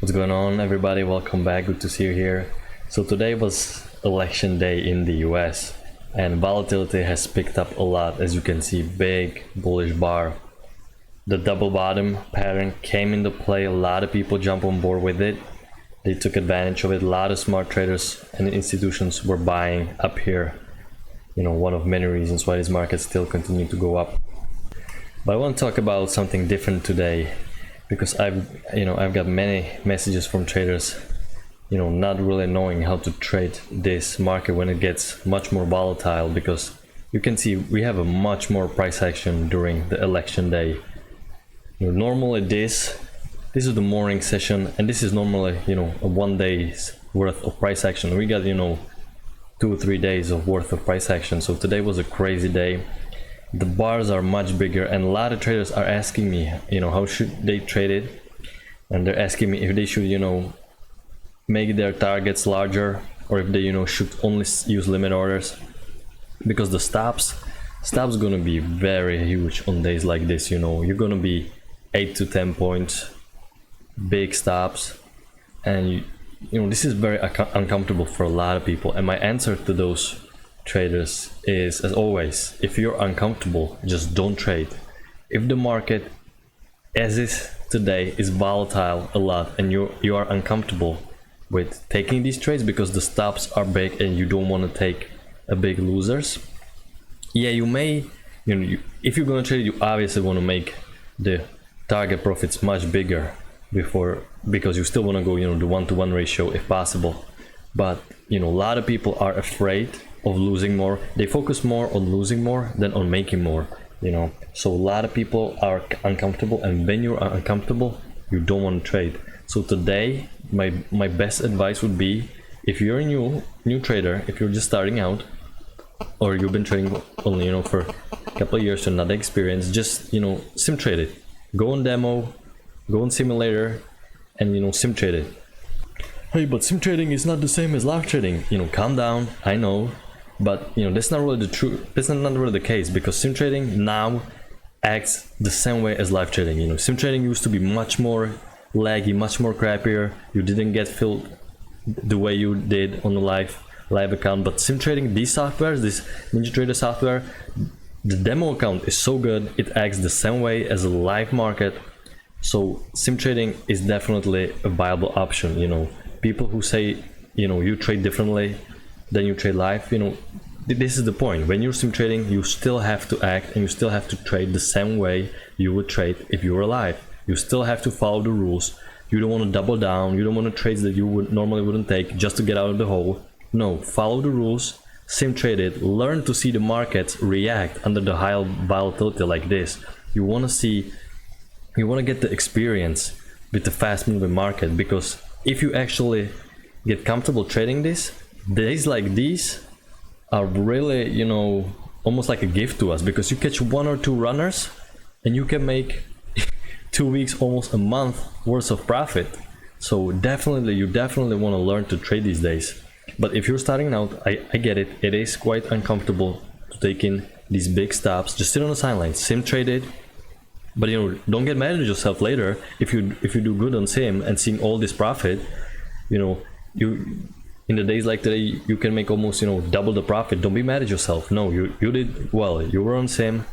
What's going on, everybody? Welcome back. Good to see you here. So today was election day in the US and volatility has picked up a lot. As you can see, big bullish bar. The double bottom pattern came into play. A lot of people jump on board with it. They took advantage of it. A lot of smart traders and institutions were buying up here. You know, one of many reasons why this market still continue to go up. But I want to talk about something different today, because I've got many messages from traders, not really knowing how to trade this market when it gets much more volatile, because you can see we have a much more price action during the election day. Normally this is the morning session, and this is normally, a 1 day's worth of price action. We got, 2 or 3 days of worth of price action. So today was a crazy day. The bars are much bigger, and a lot of traders are asking me, how should they trade it? And they're asking me if they should, make their targets larger, or if they, should only use limit orders, because the stops gonna be very huge on days like this. You're gonna be 8 to 10 points, big stops, and this is very uncomfortable for a lot of people. And my answer to those traders is, as always, if you're uncomfortable, just don't trade. If the market as is today is volatile a lot and you are uncomfortable with taking these trades because the stops are big and you don't want to take a big losers, you may, if you're going to trade, you obviously want to make the target profits much bigger because you still want to go, the 1-to-1 ratio if possible. But a lot of people are afraid of losing more. They focus more on losing more than on making more, so a lot of people are uncomfortable, and when you're uncomfortable, you don't want to trade. So today my best advice would be, if you're a new trader, if you're just starting out, or you've been trading only for a couple of years to not experience, just sim trade it. Go on demo, go on simulator, and sim trade it. Hey, but sim trading is not the same as live trading. Calm down. I know, but that's not really the truth. That's not really the case, because sim trading now acts the same way as live trading. Sim trading used to be much more laggy, much more crappier. You didn't get filled the way you did on the live account. But sim trading, these softwares, this NinjaTrader software, the demo account is so good. It acts the same way as a live market. So sim trading is definitely a viable option. People who say, you trade differently than you trade live, this is the point. When you're sim trading, you still have to act and you still have to trade the same way you would trade if you were live. You still have to follow the rules. You don't want to double down. You don't want to trades that you normally wouldn't take just to get out of the hole. No, follow the rules, sim trade it, learn to see the markets react under the high volatility like this. You want to get the experience with the fast moving market, because if you actually get comfortable trading this, days like these are really, almost like a gift to us, because you catch 1 or 2 runners and you can make 2 weeks, almost a month worth of profit. So you definitely want to learn to trade these days. But if you're starting out, I get it. It is quite uncomfortable to take in these big stops. Just sit on the sidelines, sim trade it. But don't get mad at yourself later if you do good on sim and seeing all this profit. You in the days like today, you can make almost double the profit. Don't be mad at yourself. No, you did well. You were on sim.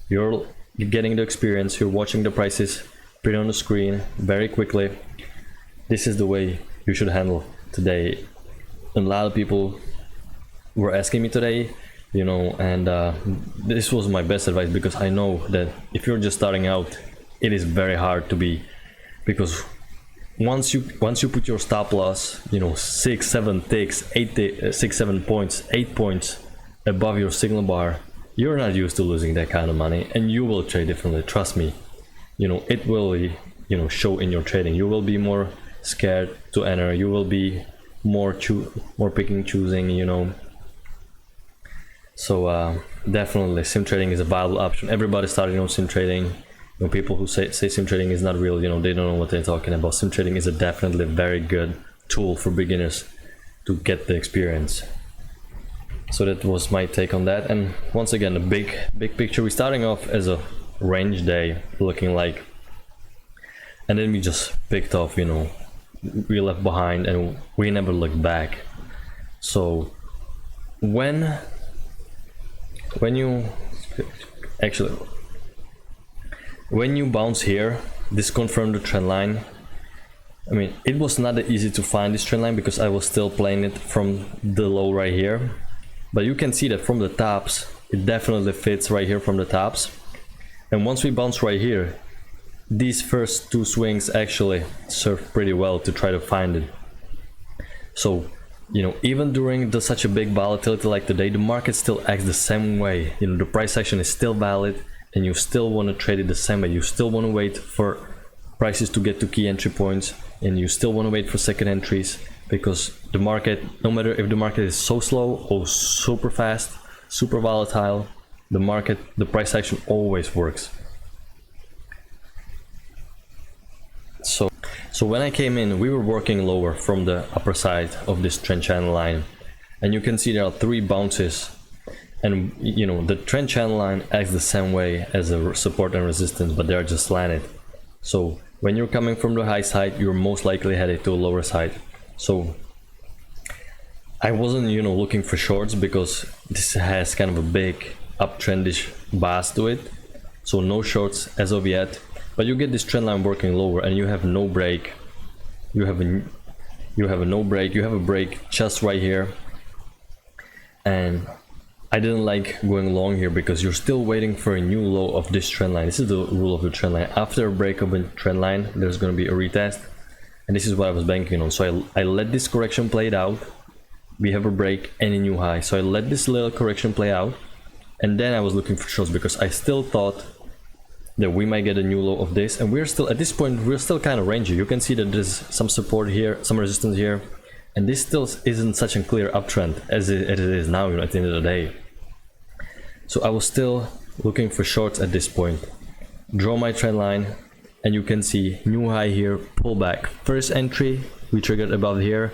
You're getting the experience. You're watching the prices print on the screen very quickly. This is the way you should handle today. And a lot of people were asking me today, and this was my best advice, because I know that if you're just starting out, it is very hard to be, because once you put your stop loss 6-7 ticks, 6-7 points, 8 points above your signal bar, you're not used to losing that kind of money, and you will trade differently. Trust me, it will show in your trading. You will be more scared to enter. You will be more picking, choosing, so definitely sim trading is a viable option. Everybody starting sim trading. People who say sim trading is not real, they don't know what they're talking about. Sim trading is a definitely very good tool for beginners to get the experience. So that was my take on that. And once again, the big picture, we're starting off as a range day looking like, and then we just picked off we left behind and we never looked back. So when you bounce here, this confirmed the trend line. I mean, it was not that easy to find this trend line because I was still playing it from the low right here, but you can see that from the tops it definitely fits right here from the tops. And once we bounce right here, these first two swings actually served pretty well to try to find it. So, you know, even during such a big volatility like today, the market still acts the same way. You know, the price action is still valid and you still want to trade it the same way. You still want to wait for prices to get to key entry points, and you still want to wait for second entries, because the market, no matter if the market is so slow or super fast, super volatile, the price action always works. So when I came in, we were working lower from the upper side of this trend channel line, and you can see there are 3 bounces, and you know, the trend channel line acts the same way as a support and resistance, but they are just slanted. So when you're coming from the high side, you're most likely headed to a lower side. So I wasn't, you know, looking for shorts because this has kind of a big uptrendish base to it, so no shorts as of yet. But you get this trend line working lower and you have no break. You have a no break. You have a break just right here, and I didn't like going long here because you're still waiting for a new low of this trend line. This is the rule of the trend line. After a break of a trend line, there's going to be a retest, and this is what I was banking on. So I let this correction play it out. We have a break and a new high, so I let this little correction play out, and then I was looking for shorts because I still thought that we might get a new low of this, and we're still at this point, we're still kind of rangy. You can see that there's some support here, some resistance here, and this still isn't such a clear uptrend as it is now, you know, at the end of the day. So I was still looking for shorts at this point. Draw my trend line, and you can see new high here, pull back. First entry we triggered above here,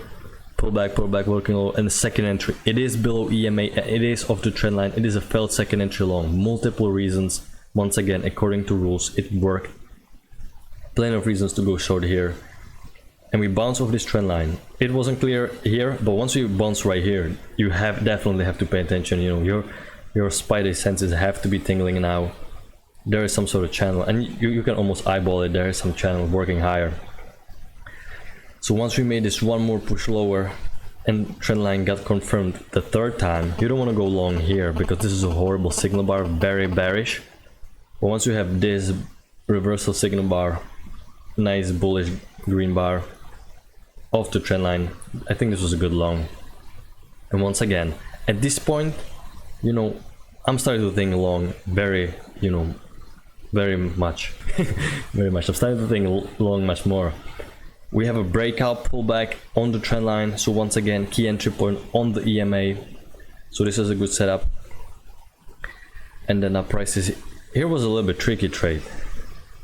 pull back, working low, and the second entry, it is below EMA, it is off the trend line, it is a failed second entry long. Multiple reasons. Once again, according to rules, it worked. Plenty of reasons to go short here, and we bounce off this trend line. It wasn't clear here, but once we bounce right here, you definitely have to pay attention. You know, your spidey senses have to be tingling now. There is some sort of channel, and you can almost eyeball it. There is some channel working higher. So once we made this one more push lower and trend line got confirmed the third time, you don't want to go long here because this is a horrible signal bar, very bearish. But once you have this reversal signal bar, nice bullish green bar off the trend line, I think this was a good long. And once again, at this point, you know, I'm starting to think long very, you know, very much. Very much. I'm starting to think long much more. We have a breakout pullback on the trend line, so once again, key entry point on the EMA. So this is a good setup. And then our prices. Here was a little bit tricky trade.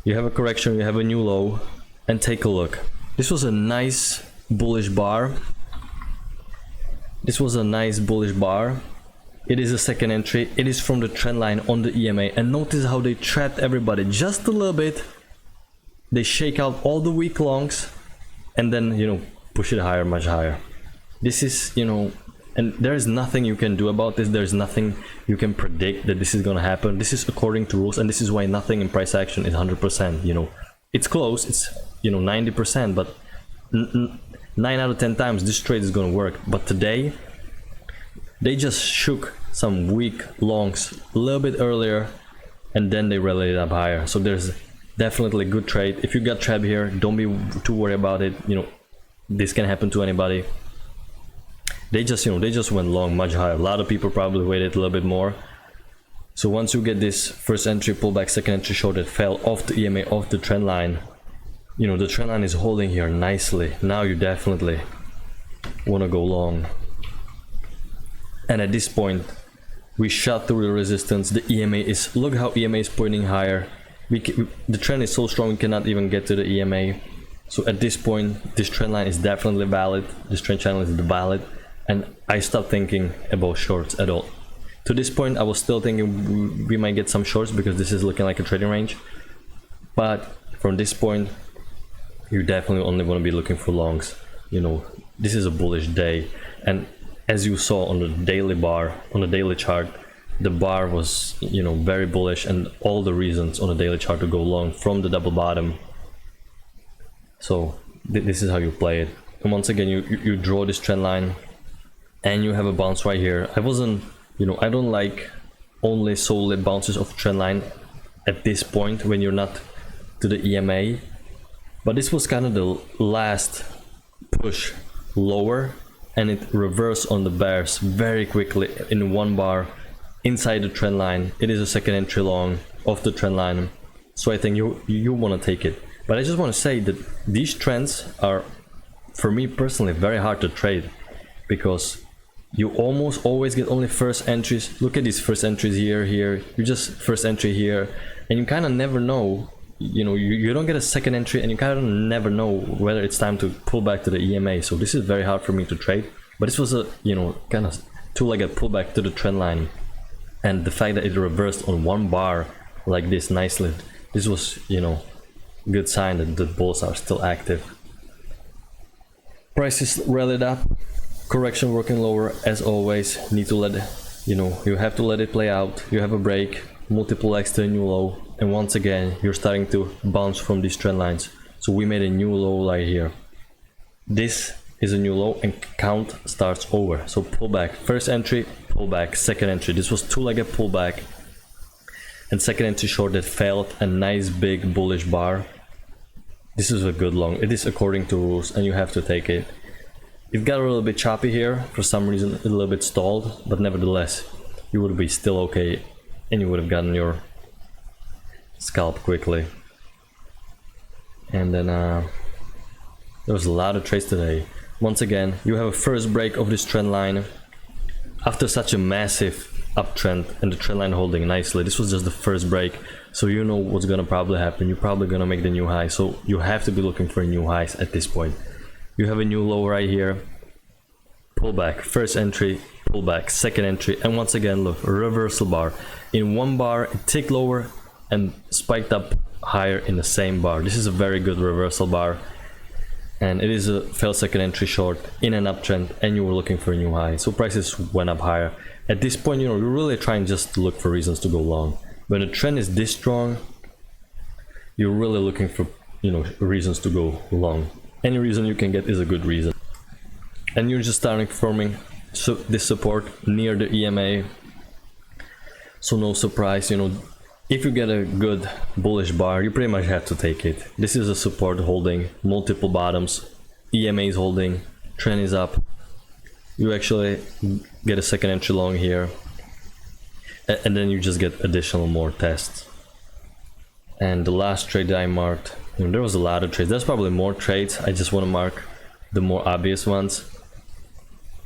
You have a correction, you have a new low, and take a look. This was a nice bullish bar. This was a nice bullish bar. It is a second entry. It is from the trend line on the EMA. And notice how they trapped everybody just a little bit. They shake out all the weak longs and then, you know, push it higher, much higher. This is, you know, and there is nothing you can do about this. There's nothing you can predict that this is going to happen. This is according to rules, and this is why nothing in price action is 100%. You know, it's close. It's, you know, 90%, but 9 out of 10 times this trade is going to work. But today, they just shook some weak longs a little bit earlier, and then they rallied up higher. So there's definitely a good trade. If you got trapped here, don't be too worried about it. You know, this can happen to anybody. They just, you know, they just went long much higher. A lot of people probably waited a little bit more. So once you get this first entry pullback, second entry short that fell off the EMA, off the trend line, you know, the trend line is holding here nicely. Now you definitely want to go long. And at this point, we shot through the resistance. The EMA is, look how EMA is pointing higher. The trend is so strong we cannot even get to the EMA. So at this point, this trend line is definitely valid. This trend channel is valid. And I stopped thinking about shorts at all. To this point, I was still thinking we might get some shorts because this is looking like a trading range. But from this point, you definitely only want to be looking for longs. You know, this is a bullish day, and as you saw on the daily bar, on the daily chart, the bar was, you know, very bullish, and all the reasons on the daily chart to go long from the double bottom. So this is how you play it. And once again, you draw this trend line, and you have a bounce right here. I wasn't, you know, I don't like only solely bounces of trend line at this point when you're not to the EMA, but this was kind of the last push lower, and it reversed on the bears very quickly in one bar inside the trend line. It is a second entry long of the trend line, so I think you want to take it. But I just want to say that these trends are, for me personally, very hard to trade, because you almost always get only first entries. Look at these first entries here, you just first entry here, and you kind of never know, you know, you don't get a second entry, and you kind of never know whether it's time to pull back to the EMA. So this is very hard for me to trade, but this was a, you know, kind of two-legged pullback to the trend line, and the fact that it reversed on one bar like this nicely, this was, you know, good sign that the bulls are still active. Prices rallied up, correction working lower as always. Need to let it, you know, you have to let it play out. You have a break, multiple legs to a new low, and once again you're starting to bounce from these trend lines. So we made a new low right here. This is a new low, and count starts over. So pullback, first entry, pullback, second entry. This was two-legged pullback, and second entry short that failed, a nice big bullish bar. This is a good long. It is according to rules, and you have to take it. It got a little bit choppy here for some reason, a little bit stalled, but nevertheless you would be still okay, and you would have gotten your scalp quickly. And then there was a lot of trades today. Once again, you have a first break of this trend line after such a massive uptrend, and the trend line holding nicely. This was just the first break, so you know what's gonna probably happen. You're probably gonna make the new high, so you have to be looking for new highs at this point. You have a new low right here, pullback, first entry, pullback, second entry, and once again look, a reversal bar. In one bar it ticked lower and spiked up higher in the same bar. This is a very good reversal bar, and it is a failed second entry short in an uptrend, and you were looking for a new high, so prices went up higher. At this point, you know, you're really trying just to look for reasons to go long. When the trend is this strong, you're really looking for, you know, reasons to go long. Any reason you can get is a good reason. And you're just starting forming this support near the EMA. So no surprise, you know, if you get a good bullish bar, you pretty much have to take it. This is a support holding, multiple bottoms, EMA is holding, trend is up. You actually get a second entry long here, and then you just get additional more tests. And the last trade that I marked, you know, there was a lot of trades. There's probably more trades. I just want to mark the more obvious ones.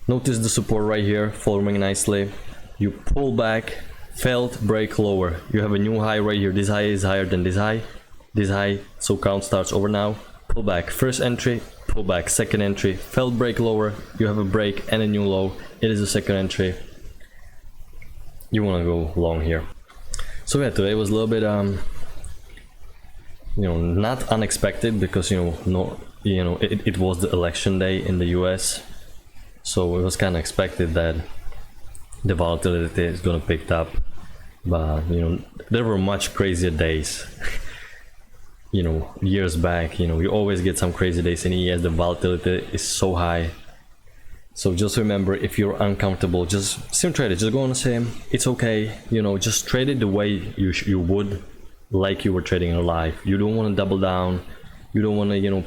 Notice the support right here forming nicely. You pull back, failed, break lower. You have a new high right here. This high is higher than this high, so count starts over now. Pull back, first entry, pull back, second entry, failed, break lower. You have a break and a new low. It is a second entry. You want to go long here. So yeah, today was a little bit you know, not unexpected, because it was the election day in the US, so it was kind of expected that the volatility is going to pick up. But you know, there were much crazier days. You know, years back, you know, you always get some crazy days in ES. The volatility is so high. So just remember, if you're uncomfortable, just sim trade it. Just go on the sim. It's okay. You know, just trade it the way you would, like you were trading in life. You don't want to double down. You don't want to, you know,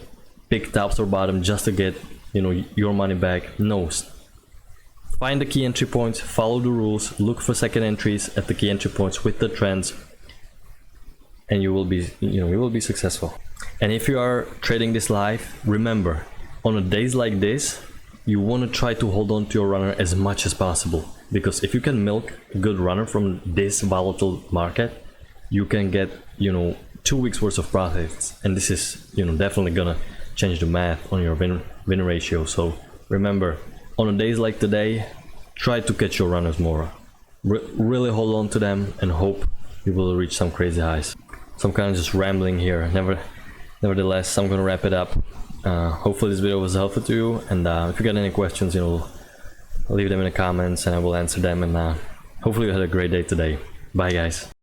pick tops or bottom just to get, you know, your money back. No. Find the key entry points. Follow the rules. Look for second entries at the key entry points with the trends, and you will be, you know, you will be successful. And if you are trading this live, remember, on a days like this, you want to try to hold on to your runner as much as possible, because if you can milk a good runner from this volatile market, you can get, you know, 2 weeks worth of profits, and this is, you know, definitely gonna change the math on your win ratio. So remember, on a days like today, try to catch your runners more. Really hold on to them and hope you will reach some crazy highs. So I'm kind of just rambling here. Nevertheless, I'm gonna wrap it up. Hopefully this video was helpful to you, and if you got any questions, leave them in the comments and I will answer them, and hopefully you had a great day today. Bye guys.